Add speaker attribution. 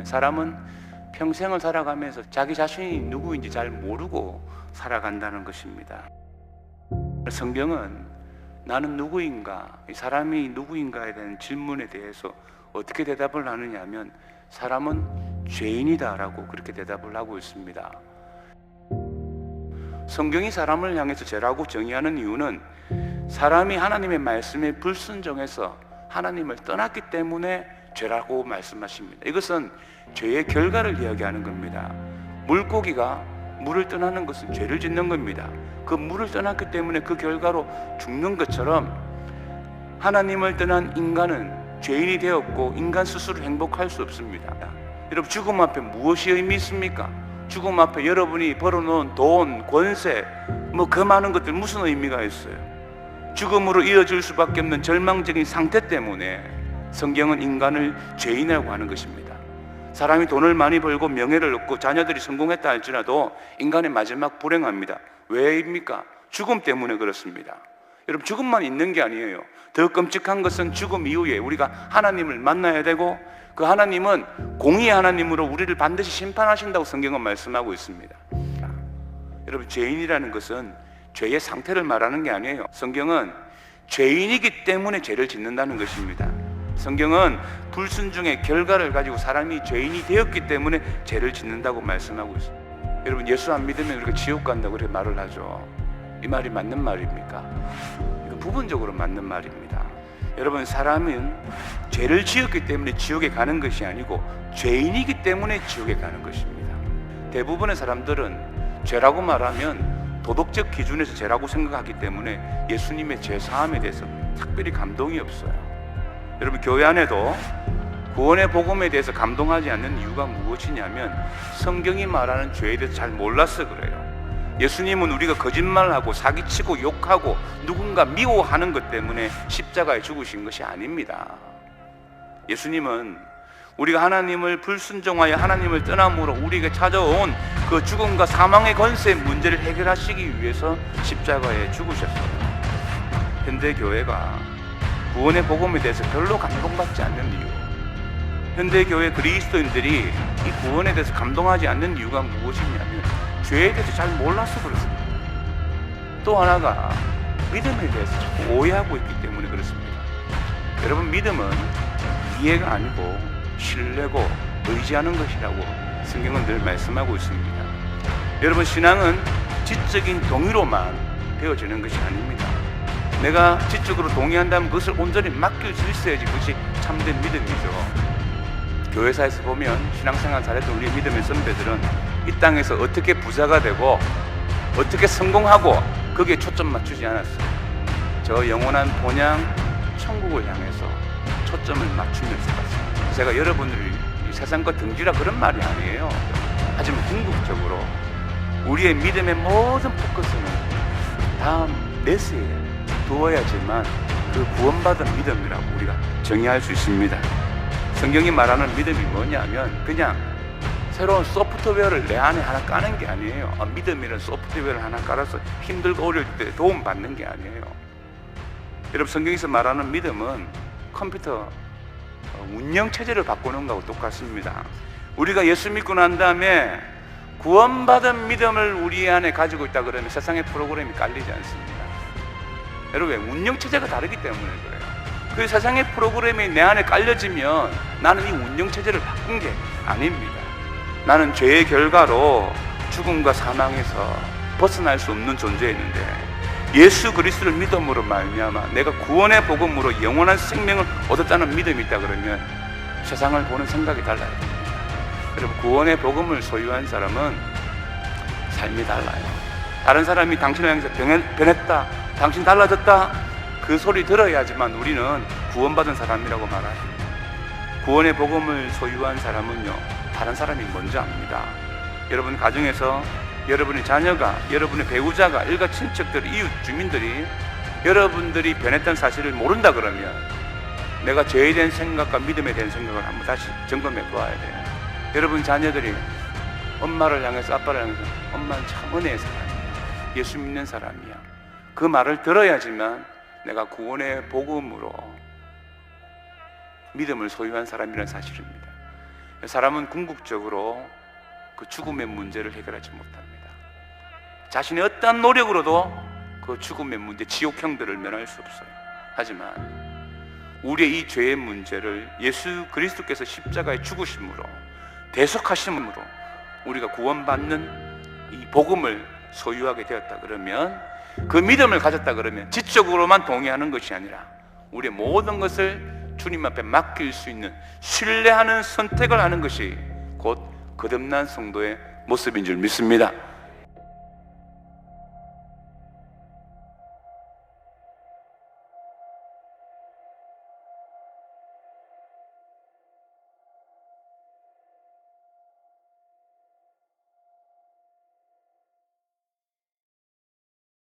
Speaker 1: 사람은 평생을 살아가면서 자기 자신이 누구인지 잘 모르고 살아간다는 것입니다. 성경은 나는 누구인가, 이 사람이 누구인가에 대한 질문에 대해서 어떻게 대답을 하느냐 하면 사람은 죄인이다 라고 그렇게 대답을 하고 있습니다. 성경이 사람을 향해서 죄라고 정의하는 이유는 사람이 하나님의 말씀에 불순종해서 하나님을 떠났기 때문에 죄라고 말씀하십니다. 이것은 죄의 결과를 이야기하는 겁니다. 물고기가 물을 떠나는 것은 죄를 짓는 겁니다. 그 물을 떠났기 때문에 그 결과로 죽는 것처럼 하나님을 떠난 인간은 죄인이 되었고 인간 스스로 행복할 수 없습니다. 여러분, 죽음 앞에 무엇이 의미 있습니까? 죽음 앞에 여러분이 벌어놓은 돈, 권세, 그 많은 것들 무슨 의미가 있어요? 죽음으로 이어질 수밖에 없는 절망적인 상태 때문에 성경은 인간을 죄인이라고 하는 것입니다. 사람이 돈을 많이 벌고 명예를 얻고 자녀들이 성공했다 할지라도 인간의 마지막 불행합니다. 왜입니까? 죽음 때문에 그렇습니다. 여러분, 죽음만 있는 게 아니에요. 더 끔찍한 것은 죽음 이후에 우리가 하나님을 만나야 되고 그 하나님은 공의의 하나님으로 우리를 반드시 심판하신다고 성경은 말씀하고 있습니다. 여러분, 죄인이라는 것은 죄의 상태를 말하는 게 아니에요. 성경은 죄인이기 때문에 죄를 짓는다는 것입니다. 성경은 불순종의 결과를 가지고 사람이 죄인이 되었기 때문에 죄를 짓는다고 말씀하고 있습니다. 여러분, 예수 안 믿으면 우리가 지옥 간다고 그렇게 말을 하죠. 이 말이 맞는 말입니까? 이거 부분적으로 맞는 말입니다. 여러분, 사람은 죄를 지었기 때문에 지옥에 가는 것이 아니고 죄인이기 때문에 지옥에 가는 것입니다. 대부분의 사람들은 죄라고 말하면 도덕적 기준에서 죄라고 생각하기 때문에 예수님의 죄 사함에 대해서 특별히 감동이 없어요. 여러분, 교회 안에도 구원의 복음에 대해서 감동하지 않는 이유가 무엇이냐면 성경이 말하는 죄에 대해서 잘 몰라서 그래요. 예수님은 우리가 거짓말하고 사기치고 욕하고 누군가 미워하는 것 때문에 십자가에 죽으신 것이 아닙니다. 예수님은 우리가 하나님을 불순종하여 하나님을 떠남으로 우리에게 찾아온 그 죽음과 사망의 권세의 문제를 해결하시기 위해서 십자가에 죽으셨어요. 현대 교회가 구원의 복음에 대해서 별로 감동받지 않는 이유, 현대 교회 그리스도인들이 이 구원에 대해서 감동하지 않는 이유가 무엇이냐면 죄에 대해서 잘 몰라서 그렇습니다. 또 하나가 믿음에 대해서 자꾸 오해하고 있기 때문에 그렇습니다. 여러분, 믿음은 이해가 아니고 신뢰고 의지하는 것이라고 성경은 늘 말씀하고 있습니다. 여러분, 신앙은 지적인 동의로만 되어지는 것이 아닙니다. 내가 지적으로 동의한다면 그것을 온전히 맡길 수 있어야지 그것이 참된 믿음이죠. 교회사에서 보면 신앙생활 잘했던 우리 믿음의 선배들은 이 땅에서 어떻게 부자가 되고 어떻게 성공하고 거기에 초점 맞추지 않았어요. 저 영원한 본향 천국을 향해서 초점을 맞추면서 갔습니다. 제가 여러분들이 세상과 등지라 그런 말이 아니에요. 하지만 궁극적으로 우리의 믿음의 모든 포커스는 다음 메시에 두어야지만 그 구원받은 믿음이라고 우리가 정의할 수 있습니다. 성경이 말하는 믿음이 뭐냐면 그냥 새로운 소프트웨어를 내 안에 하나 까는 게 아니에요. 믿음이라는 소프트웨어를 하나 깔아서 힘들고 어려울 때 도움 받는 게 아니에요. 여러분, 성경에서 말하는 믿음은 컴퓨터 운영체제를 바꾸는 거하고 똑같습니다. 우리가 예수 믿고 난 다음에 구원받은 믿음을 우리 안에 가지고 있다 그러면 세상의 프로그램이 깔리지 않습니다. 여러분, 운영체제가 다르기 때문에 그래요. 그 세상의 프로그램이 내 안에 깔려지면 나는 이 운영체제를 바꾼 게 아닙니다. 나는 죄의 결과로 죽음과 사망에서 벗어날 수 없는 존재였는데 예수 그리스도를 믿음으로 말미암아 내가 구원의 복음으로 영원한 생명을 얻었다는 믿음이 있다 그러면 세상을 보는 생각이 달라요. 여러분, 구원의 복음을 소유한 사람은 삶이 달라요. 다른 사람이 당신을 향해서 변했다, 당신 달라졌다, 그 소리 들어야지만 우리는 구원받은 사람이라고 말합니다. 구원의 복음을 소유한 사람은요, 다른 사람이 먼저 압니다. 여러분 가정에서 여러분의 자녀가, 여러분의 배우자가, 일가 친척들, 이웃 주민들이 여러분들이 변했다는 사실을 모른다 그러면 내가 죄에 대한 생각과 믿음에 대한 생각을 한번 다시 점검해 보아야 돼요. 여러분 자녀들이 엄마를 향해서, 아빠를 향해서 엄마는 참 은혜의 사람이야, 예수 믿는 사람이야, 그 말을 들어야지만 내가 구원의 복음으로 믿음을 소유한 사람이라는 사실입니다. 사람은 궁극적으로 그 죽음의 문제를 해결하지 못합니다. 자신의 어떠한 노력으로도 그 죽음의 문제, 지옥형들을 면할 수 없어요. 하지만 우리의 이 죄의 문제를 예수 그리스도께서 십자가에 죽으심으로, 대속하심으로 우리가 구원받는 이 복음을 소유하게 되었다 그러면, 그 믿음을 가졌다 그러면 지적으로만 동의하는 것이 아니라 우리의 모든 것을 주님 앞에 맡길 수 있는, 신뢰하는 선택을 하는 것이 곧 거듭난 성도의 모습인 줄 믿습니다.